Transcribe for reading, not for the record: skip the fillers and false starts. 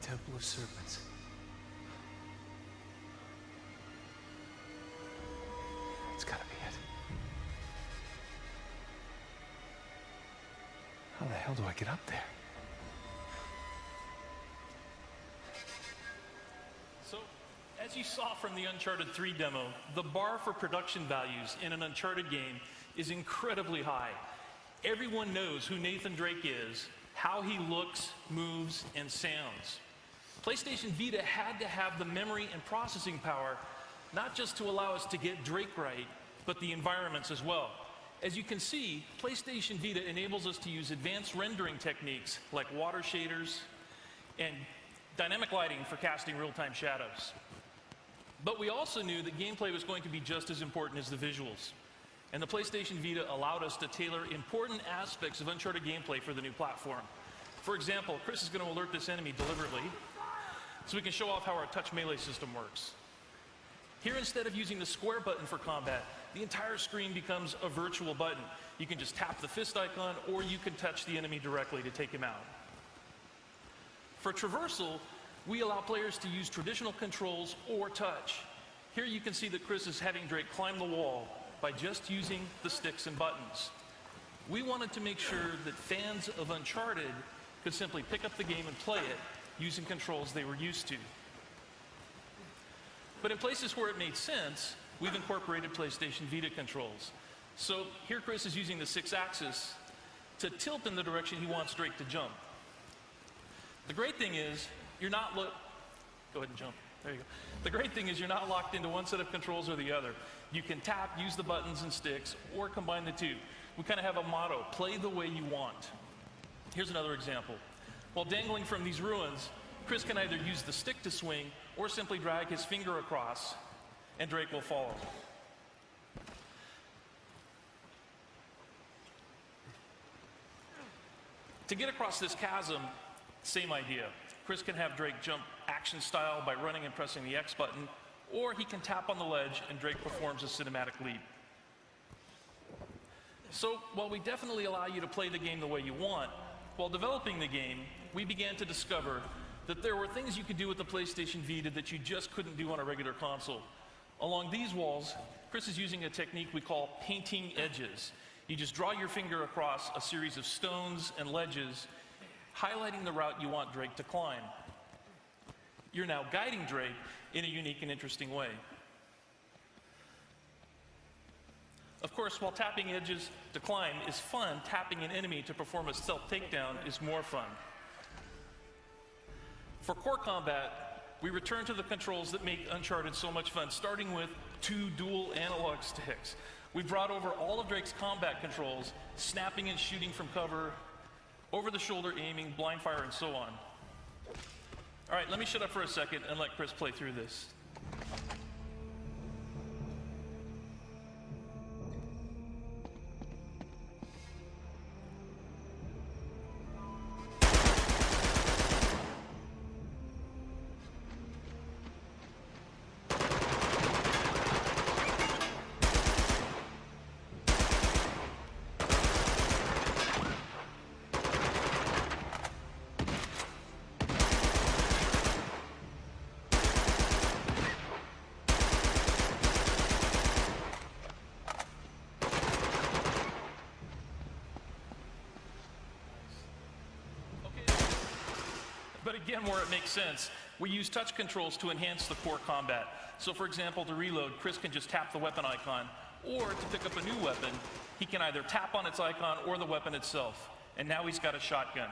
Temple of Serpents. It's gotta be it. How the hell do I get up there? So, as you saw from the Uncharted 3 demo, the bar for production values in an Uncharted game is incredibly high. Everyone knows who Nathan Drake is, how he looks, moves, and sounds. PlayStation Vita had to have the memory and processing power, not just to allow us to get Drake right, but the environments as well. As you can see, PlayStation Vita enables us to use advanced rendering techniques like water shaders and dynamic lighting for casting real-time shadows. But we also knew that gameplay was going to be just as important as the visuals. And the PlayStation Vita allowed us to tailor important aspects of Uncharted gameplay for the new platform. For example, Chris is going to alert this enemy deliberately so we can show off how our touch melee system works. Here, instead of using the square button for combat, the entire screen becomes a virtual button. You can just tap the fist icon, or you can touch the enemy directly to take him out. For traversal, we allow players to use traditional controls or touch. Here you can see that Chris is having Drake climb the wall by just using the sticks and buttons. We wanted to make sure that fans of Uncharted could simply pick up the game and play it using controls they were used to. But in places where it made sense, we've incorporated PlayStation Vita controls. So here Chris is using the 6-axis to tilt in the direction he wants Drake to jump. The great thing is, you're not go ahead and jump. There you go. The great thing is you're not locked into one set of controls or the other. You can tap, use the buttons and sticks, or combine the two. We kind of have a motto, play the way you want. Here's another example. While dangling from these ruins, Chris can either use the stick to swing or simply drag his finger across, and Drake will follow. To get across this chasm, same idea. Chris can have Drake jump action style by running and pressing the X button, or he can tap on the ledge and Drake performs a cinematic leap. So while we definitely allow you to play the game the way you want, while developing the game, we began to discover that there were things you could do with the PlayStation Vita that you just couldn't do on a regular console. Along these walls, Chris is using a technique we call painting edges. You just draw your finger across a series of stones and ledges, highlighting the route you want Drake to climb. You're now guiding Drake in a unique and interesting way. Of course, while tapping edges to climb is fun, tapping an enemy to perform a stealth takedown is more fun. For core combat, we return to the controls that make Uncharted so much fun, starting with 2 dual analog sticks. We brought over all of Drake's combat controls, snapping and shooting from cover, over-the-shoulder aiming, blind fire, and so on. All right, let me shut up for a second and let Chris play through this. But again, where it makes sense, we use touch controls to enhance the core combat. So for example, to reload, Chris can just tap the weapon icon, or to pick up a new weapon, he can either tap on its icon or the weapon itself. And now he's got a shotgun.